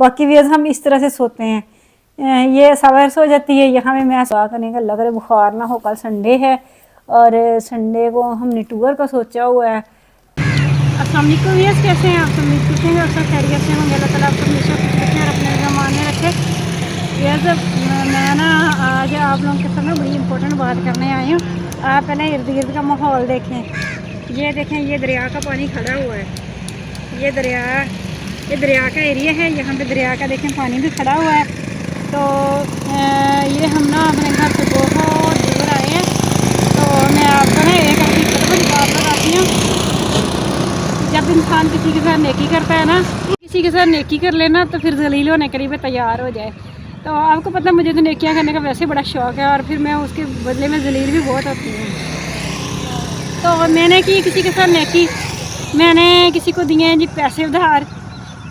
बाकी वेज हम इस तरह से सोते हैं। ये सवेर सो जाती है, यहाँ पे मैं सुबह करने का लग रहा है बुखार ना हो। कल संडे है और संडे को हमने टूर का सोचा हुआ है। अस्सलाम वालेकुम व्यूअर्स, कैसे हैं आप सब? उम्मीद करते हैं आप सब खैरियत से होंगे। अल्लाह ताला आपको हमेशा खुश रखे और अपने ज़माने में रखे। व्यूअर्स, मैं ना आज आप लोगों के साथ बड़ी इंपॉर्टेंट बात करने आई हूँ। आप पहले इर्द गिर्द का माहौल देखें। ये देखें, ये दरिया का पानी खड़ा हुआ है। ये दरिया का एरिया है। यहाँ पे दरिया का देखें पानी भी खड़ा हुआ है। तो ये हम ना अपने घर से बहुत दूर आए हैं। तो मैं आपको ना एक हकीकत बड़ी बात बताती हूँ। जब इंसान किसी के साथ नेकी करता है ना, किसी के साथ नेकी कर लेना तो फिर जलील होने के लिए तैयार हो जाए। तो आपको पता है, मुझे तो नेकियां करने का वैसे बड़ा शौक़ है और फिर मैं उसके बदले में जलील भी बहुत होती हूँ। तो मैंने की किसी के साथ नेकी, मैंने किसी को दिए हैं जी पैसे उधार,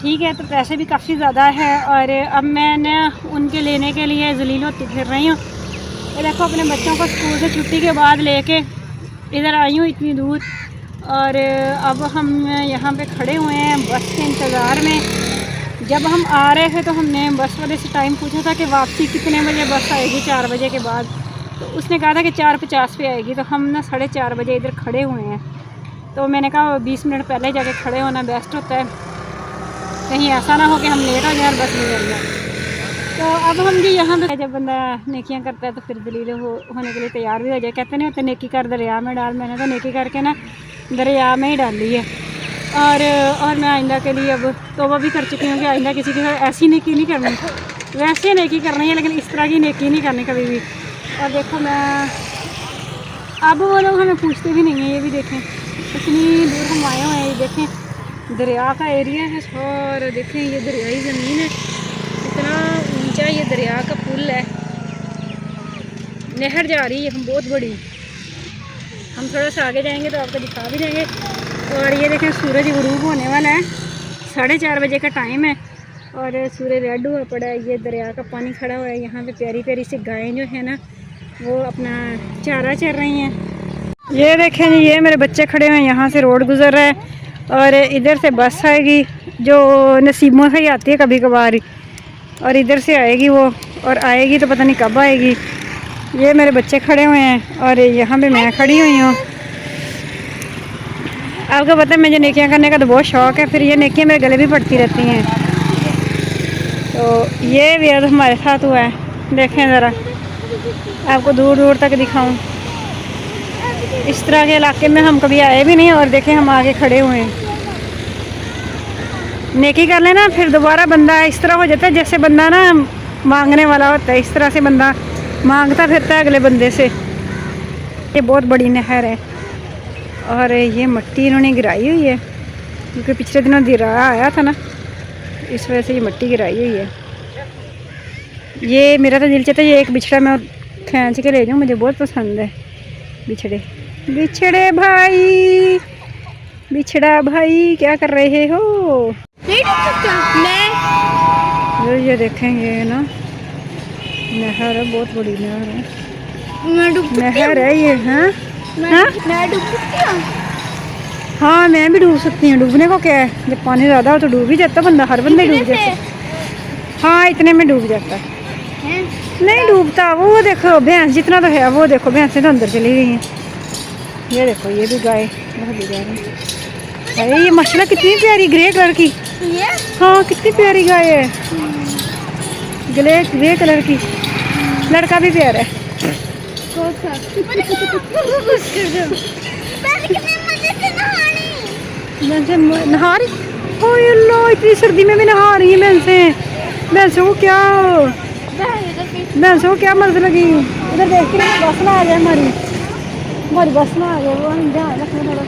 ठीक है, तो पैसे भी काफ़ी ज़्यादा है और अब मैंने उनके लेने के लिए जलील होती फिर रही हूँ। ये देखो, अपने बच्चों को स्कूल से छुट्टी के बाद लेके इधर आई हूँ इतनी दूर। और अब हम यहाँ पे खड़े हुए हैं बस के इंतज़ार में। जब हम आ रहे थे तो हमने बस वाले से टाइम पूछा था कि वापसी कितने बजे बस आएगी, 4 बजे के बाद। तो उसने कहा था कि 4:50 पे आएगी। तो हम ना 4:30 बजे इधर खड़े हुए हैं। तो मैंने कहा 20 मिनट पहले जाके खड़े होना बेस्ट होता है, कहीं ऐसा ना हो कि हम लेट हो जाए और बस नहीं मिल जाए। तो अब हम जी यहाँ पे, जब बंदा नेकियां करता है तो फिर दलील होने के लिए तैयार भी हो जाए। कहते नहीं होते नेकी कर दरिया में डाल। मैंने तो नेकी करके ना दरिया में ही डाली है। और मैं आइंदा के लिए अब तौबा भी कर चुकी हूँ कि आइंदा किसी के साथ ऐसी नेकी नहीं करनी। वैसे नेकी करनी है लेकिन इस तरह की नेकी नहीं करनी कभी भी। और देखो, मैं अब वो लोग हमें पूछते भी नहीं हैं। ये भी देखें कितनी दूर हम आए हुए हैं। ये देखें दरिया का एरिया है और देखें ये दरियाई ज़मीन है। इतना ऊंचा ये दरिया का पुल है, नहर जा रही है बहुत बड़ी। हम थोड़ा सा आगे जाएंगे तो आपको दिखा भी देंगे। और ये देखें सूरज गुरूब होने वाला है, 4:30 बजे का टाइम है और सूरज रेड हुआ पड़ा है। ये दरिया का पानी खड़ा हुआ है। यहाँ पे प्यारी प्यारी सी गायें जो है ना वो अपना चारा चर रही हैं। ये देखें जी, ये मेरे बच्चे खड़े हुए हैं। यहाँ से रोड गुजर रहा है और इधर से बस आएगी जो नसीबों से ही आती है कभी कभार, और इधर से आएगी वो, और आएगी तो पता नहीं कब आएगी। ये मेरे बच्चे खड़े हुए हैं और यहाँ पे मैं खड़ी हुई हूँ। आपको पता है मुझे नेकियां करने का तो बहुत शौक़ है, फिर ये नेकियां मेरे गले भी पड़ती रहती हैं। तो ये भी आज हमारे साथ हुआ है। देखें ज़रा, आपको दूर दूर तक दिखाऊं। इस तरह के इलाके में हम कभी आए भी नहीं और देखें हम आगे खड़े हुए हैं। नेकी कर लेना फिर दोबारा बंदा इस तरह हो जाता है जैसे बंदा ना मांगने वाला होता है। इस तरह से बंदा मांगता फिरता है अगले बंदे से। ये बहुत बड़ी नहर है और ये मिट्टी इन्होंने गिराई हुई है क्योंकि पिछले दिनों दरिया आया था ना, इस वजह से ये मिट्टी गिराई हुई है। ये मेरा तो दिल चाहता है ये एक बिछड़ा मैं खींच के ले जाऊँ, मुझे बहुत पसंद है बिछड़े। बिछड़े भाई, बिछड़ा भाई क्या कर रहे हो? ये देखेंगे ना नहर है, बहुत बड़ी नहर है। नहर है ये। हाँ हाँ, मैं भी डूब सकती हूँ। डूबने को क्या है, जब पानी ज़्यादा हो तो डूब ही जाता बंदा। हर बंदे डूब जाता है। हाँ, इतने में डूब जाता है। नहीं डूबता। वो देखो भैंस जितना तो है, वो देखो भैंसें तो अंदर चली गई हैं। ये देखो ये भी गाय है। ये माशाल्लाह कितनी प्यारी ग्रे कलर की। हाँ, कितनी प्यारी गाय है, ग्रे कलर की। लड़का भी प्यारा है। नहा रही, इतनी सर्दी में भी नहा रही है भैंसें। भैंसों को क्या मजा लगी। उधर देखती है बस ना आ जाए, हमारी बस ना आ जाए। वो ध्यान रखना थोड़ा,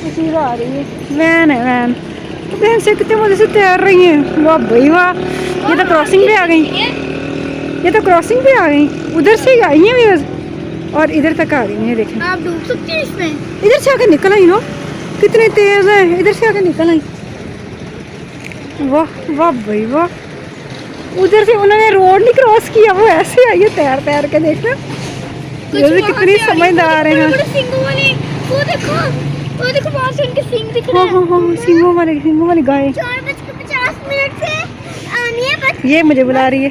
उसी आ रही है। वैन है वैन। भैंसें कितने मजे से तैर रही हैं। वाह भाई वाह, ये तो क्रॉसिंग पे आ गई। उधर से ही आई हैं और इधर तक आ गई हैं। देखें आप डूब सकती हैं इसमें। इधर से आके निकल आई ना, कितने तेज है। इधर से आके निकल आई। वाह वाह भाई वाह। उधर से उन्होंने रोड नहीं क्रॉस किया, वो ऐसे आई है तैर तैर के। देखना ये भी कितनी समझदार है। वो देखो वहाँ से उनके सींग दिख रहे हैं। हाँ, सींगों वाली गाय। 4:50 से ये मुझे बुला रही है।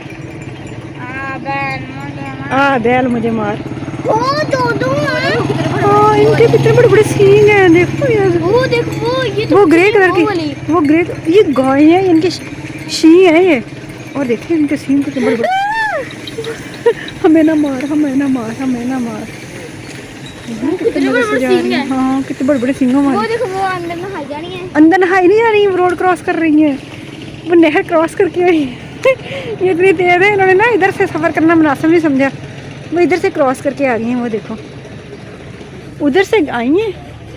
बैल मुझे मार। वो दो हाँ, इनके कितने बड़े बड़े सींग हैं, देखो यार। वो देखो ये तो वो ग्रे कलर की, वाली। वो ग्रे, ये गाय है, इनके शींग है ये। और देखिए इनके सींग कितने बड़े बड़े। हमें ना मार, हमें ना मार, हमें ना मार। कितने मजे से जा रही है। हाँ, कितने बड़े बड़े सींग हमारे। वो देखो वो अंदर नहाई जा रही है। अंदर नहाई नहीं जा रही, वो रोड क्रॉस कर रही है, वो नहर क्रॉस करके आई है। ये इतनी तेज है, इन्होंने ना इधर से सफ़र करना मुनासिब नहीं समझा, वो इधर से क्रॉस करके आ गई हैं। वो देखो उधर से आई हैं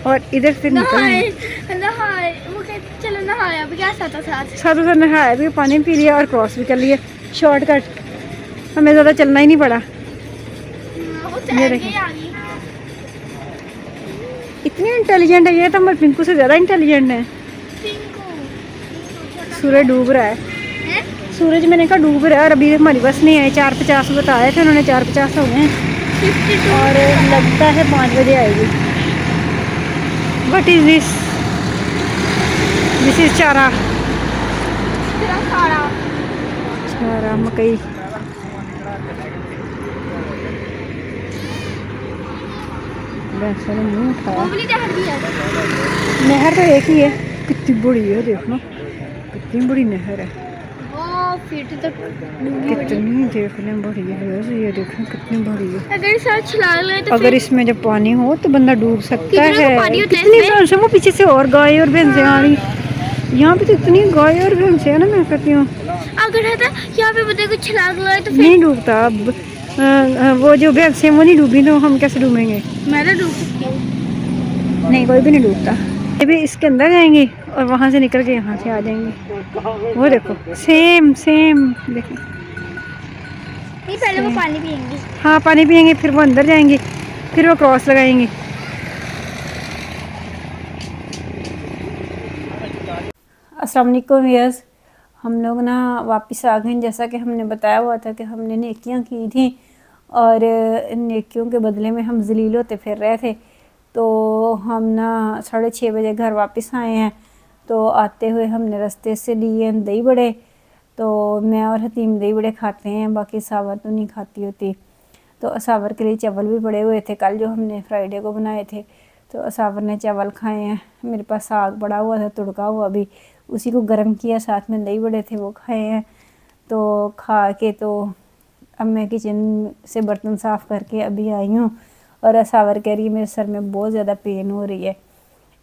और इधर से निकल गई। नहाए वो कहते चलो नहाया अभी क्या साथ साथ साथ नहाया भी, पानी पी लिया और क्रॉस भी कर लिया, शॉर्टकट। हमें ज़्यादा चलना ही नहीं पड़ा। ये देखो इतनी इंटेलिजेंट है ये, तो हमारे पिंकू से ज़्यादा इंटेलिजेंट है। सूरज डूब रहा है, सूरज मैंने कहा डूब रहा है, और अभी हमारी बस नहीं आई। 4:50 बताए थे उन्होंने, 4:50 हो गए और लगता है 5 बजे आएगी। What is this? This is चारा, चारा मकई। भैंसों ने मुँह उठाया। नहर तो एक ही है, कितनी बड़ी है देखना, कितनी बड़ी नहर है, कितनी देखने बड़ी है। ये देखो कितनी बड़ी है। अगर इसमें जब पानी हो तो बंदा डूब सकता है। कितनी भैंसें, वो पीछे से और गाय और भैंसें आ रही। यहाँ पे तो इतनी गाय और भैंसें है ना, मैं कहती हूँ अगर है तो यहाँ पे बताए कुछ छलांग लगाए तो नहीं डूबता। अब वो जो भैंसें वो नहीं डूबी तो हम कैसे डूबेंगे? मैं तो डूब सकती हूँ। नहीं, कोई भी नहीं डूबता। अभी इसके अंदर जाएंगे और वहाँ से निकल के यहाँ से आ जाएंगे। वो देखो सेम सेम देखो। नहीं पहले वो पानी पियेंगे। हाँ पानी पियेंगे, फिर वो अंदर जाएंगे, फिर वो क्रॉस लगाएंगे। अस्सलाम वालेकुम व्यूअर्स, हम लोग ना वापस आ गए। जैसा कि हमने बताया हुआ था कि हमने नेकियां की थी और नेकियों के बदले में हम जलील होते फिर रहे थे। तो हम ना 6:30 बजे घर वापस आए हैं। तो आते हुए हमने रास्ते से लिए दही बड़े। तो मैं और हतीम दही बड़े खाते हैं, बाकी सावर तो नहीं खाती होती। तो असावर के लिए चावल भी पड़े हुए थे कल जो हमने फ्राइडे को बनाए थे, तो असावर ने चावल खाए हैं। मेरे पास साग पड़ा हुआ था तुड़का हुआ भी, उसी को गर्म किया, साथ में दही बड़े थे वो खाए हैं। तो खा के तो अब मैं किचन से बर्तन साफ़ करके अभी आई हूँ और असावर कह रही है मेरे सर में बहुत ज़्यादा पेन हो रही है।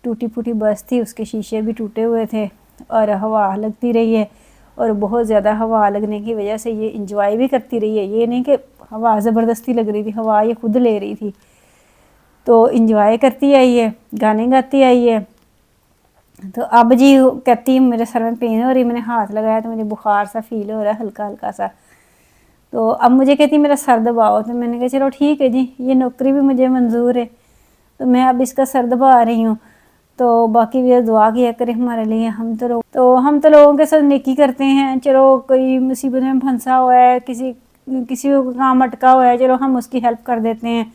टूटी फूटी बस थी, उसके शीशे भी टूटे हुए थे और हवा लगती रही है, और बहुत ज़्यादा हवा लगने की वजह से ये इंजॉय भी करती रही है। ये नहीं कि हवा ज़बरदस्ती लग रही थी, हवा ये खुद ले रही थी। तो इंजॉय करती आई है, गाने गाती आई है। तो अब जी कहती मेरे सर में पेन हो रही, मैंने हाथ लगाया तो मुझे बुखार सा फील हो रहा है, हल्का हल्का सा। तो अब मुझे कहती मेरा सर दबाओ, तो मैंने कहा चलो ठीक है जी, ये नौकरी भी मुझे मंजूर है, तो मैं अब इसका सर दबा रही हूँ। तो बाकी भी दुआ किया करे हमारे लिए। हम तो लोगों के साथ नेकी करते हैं। चलो कोई मुसीबत में फंसा हुआ है, किसी को काम अटका हुआ है, चलो हम उसकी हेल्प कर देते हैं।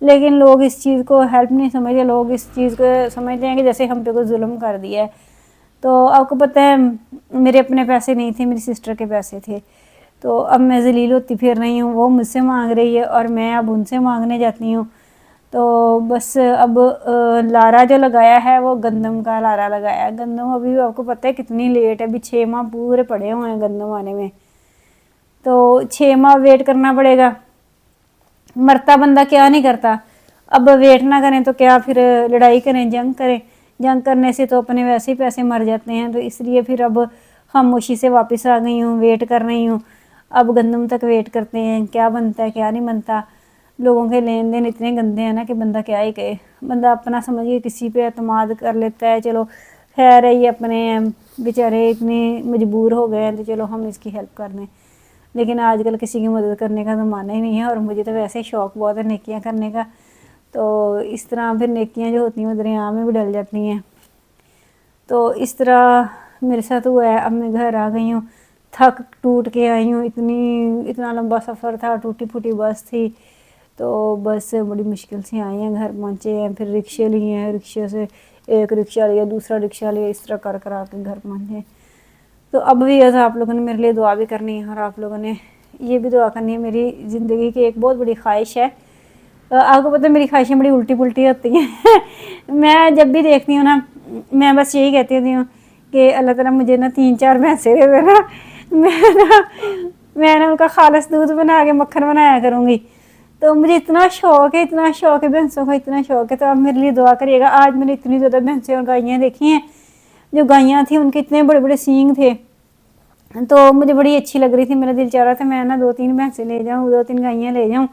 लेकिन लोग इस चीज़ को हेल्प नहीं समझते, लोग इस चीज़ को समझते हैं कि जैसे हम पे कोई जुल्म कर दिया है। तो आपको पता है मेरे अपने पैसे नहीं थे, मेरी सिस्टर के पैसे थे। तो अब मैं जलील होती फिर रही हूँ, वो मुझसे मांग रही है और मैं अब उनसे मांगने जाती हूँ। तो बस अब लारा जो लगाया है वो गंदम का लारा लगाया है। गंदम अभी आपको पता है कितनी लेट है, अभी 6 माह पूरे पड़े हुए हैं गंदम आने में। तो 6 माह वेट करना पड़ेगा। मरता बंदा क्या नहीं करता। अब वेट ना करें तो क्या, फिर लड़ाई करें, जंग करें। जंग करने से तो अपने वैसे ही पैसे मर जाते हैं। तो इसलिए फिर अब खामोशी से वापस आ गई हूँ, वेट कर रही हूँ। अब गंदम तक वेट करते हैं, क्या बनता है क्या नहीं बनता। लोगों के लेन देन इतने गंदे हैं ना कि बंदा क्या ही कहे। बंदा अपना समझ के किसी पे एतमाद कर लेता है, चलो खैर है ये अपने बेचारे इतने मजबूर हो गए हैं तो चलो हम इसकी हेल्प कर दें। लेकिन आजकल किसी की मदद करने का ज़माना ही नहीं है, और मुझे तो वैसे ही शौक़ बहुत है नेकियां करने का। तो इस तरह फिर नेकियां जो होती हैं वो दरिया में भी डल जाती हैं। तो इस तरह मेरे साथ हुआ है। अब मैं घर आ गई हूँ, थक टूट के आई हूँ। इतना लंबा सफ़र था, टूटी फूटी बस थी। तो बस बड़ी मुश्किल से आए हैं, घर पहुँचे हैं, फिर रिक्शे लिए हैं, रिक्शे से एक रिक्शा लिया, दूसरा रिक्शा लिया, इस तरह कर कर आके घर पहुँचे। तो अब भी ऐसा आप लोगों ने मेरे लिए दुआ भी करनी है और आप लोगों ने ये भी दुआ करनी है। मेरी ज़िंदगी की एक बहुत बड़ी ख्वाहिश है। आपको पता है मेरी ख्वाहिशें बड़ी उल्टी पुल्टी होती हैं मैं जब भी देखती हूँ ना, मैं बस यही कहती होती हूँ कि अल्लाह ताला मुझे ना 3-4 भैंसे दे देना, मैं ना उनका खालिस दूध बना के मक्खन बनाया करूँगी। तो मुझे इतना शौक है भैंसों का, इतना शौक है। तो आप मेरे लिए दुआ करिएगा। आज मैंने इतनी ज़्यादा भैंसें और गायें देखी हैं। जो गायें थी उनके इतने बड़े बड़े सींग थे, तो मुझे बड़ी अच्छी लग रही थी। मेरा दिल चाह रहा था मैं ना 2-3 भैंसें ले जाऊँ, 2-3 गायें ले जाऊँ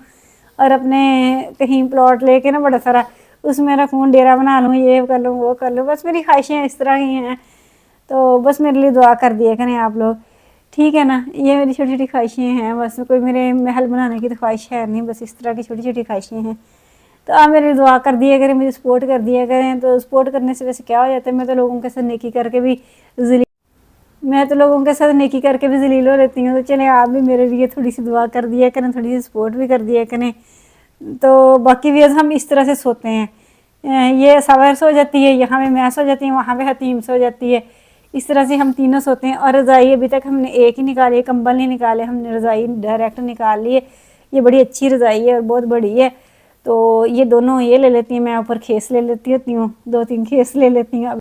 और अपने कहीं प्लॉट लेके ना बड़ा सारा उसमें रखूँ, डेरा बना लूँ, ये कर लूँ वो कर लूँ। बस मेरी ख्वाहिशें इस तरह की हैं। तो बस मेरे लिए दुआ कर दिया करें आप लोग, ठीक है ना। ये मेरी छोटी छोटी ख्वाहिशें हैं, बस कोई मेरे महल बनाने की तो ख्वाहिश है नहीं, बस इस तरह की छोटी छोटी ख्वाहिशें हैं। तो आप मेरे लिए दुआ कर दिया करें, मुझे सपोर्ट कर दिया करें। तो सपोर्ट करने से वैसे क्या हो जाता है, मैं तो लोगों के साथ नेकी करके भी ज़लील हो लेती हूँ। तो चले आप भी मेरे लिए थोड़ी सी दुआ कर दिया करें, थोड़ी सी सपोर्ट भी कर दिया करें। तो बाकी भी हम इस तरह से सोते हैं, ये सवर सो जाती है, यहाँ पे मैं सो जाती हूँ, वहाँ पे हतीम सो जाती है। इस तरह से हम तीनों सोते हैं। और रज़ाई अभी तक हमने एक ही निकाली है, कंबल नहीं निकाले, हमने रज़ाई डायरेक्ट निकाल ली है। ये बड़ी अच्छी रज़ाई है और बहुत बड़ी है। तो ये दोनों ये ले लेती हैं, मैं ऊपर खेस ले लेती होती हूँ, 2-3 खेस ले लेती हूँ।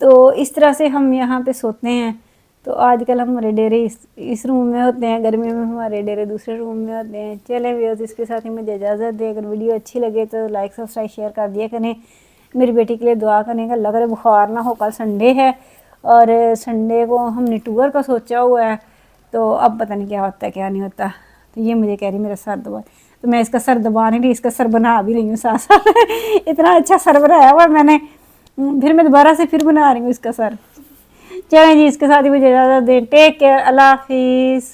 तो इस तरह से हम यहाँ पे सोते हैं। तो आजकल हमारे डेरे इस रूम में होते हैं, गर्मी में हमारे डेरे दूसरे रूम में होते हैं। चलें व्यूअर्स, इसके साथ ही मुझे इजाज़त दें। अगर वीडियो अच्छी लगे तो लाइक सब्सक्राइब शेयर कर दिया करें। मेरी बेटी के लिए दुआ करने का, लग रहा है बुखार ना हो। कल संडे है और संडे को हमने टूर का सोचा हुआ है, तो अब पता नहीं क्या होता है क्या नहीं होता। तो ये मुझे कह रही मेरा सर दबा, तो मैं इसका सर दबा नहीं रही, इसका सर बना भी रही हूँ साथ साथ इतना अच्छा सर बनाया हुआ मैंने, फिर मैं दोबारा से फिर बना रही हूँ इसका सर। चलें जी, इसके साथ ही मुझे इजाज़त दें। टेक केयर, अल्लाह हाफिज़।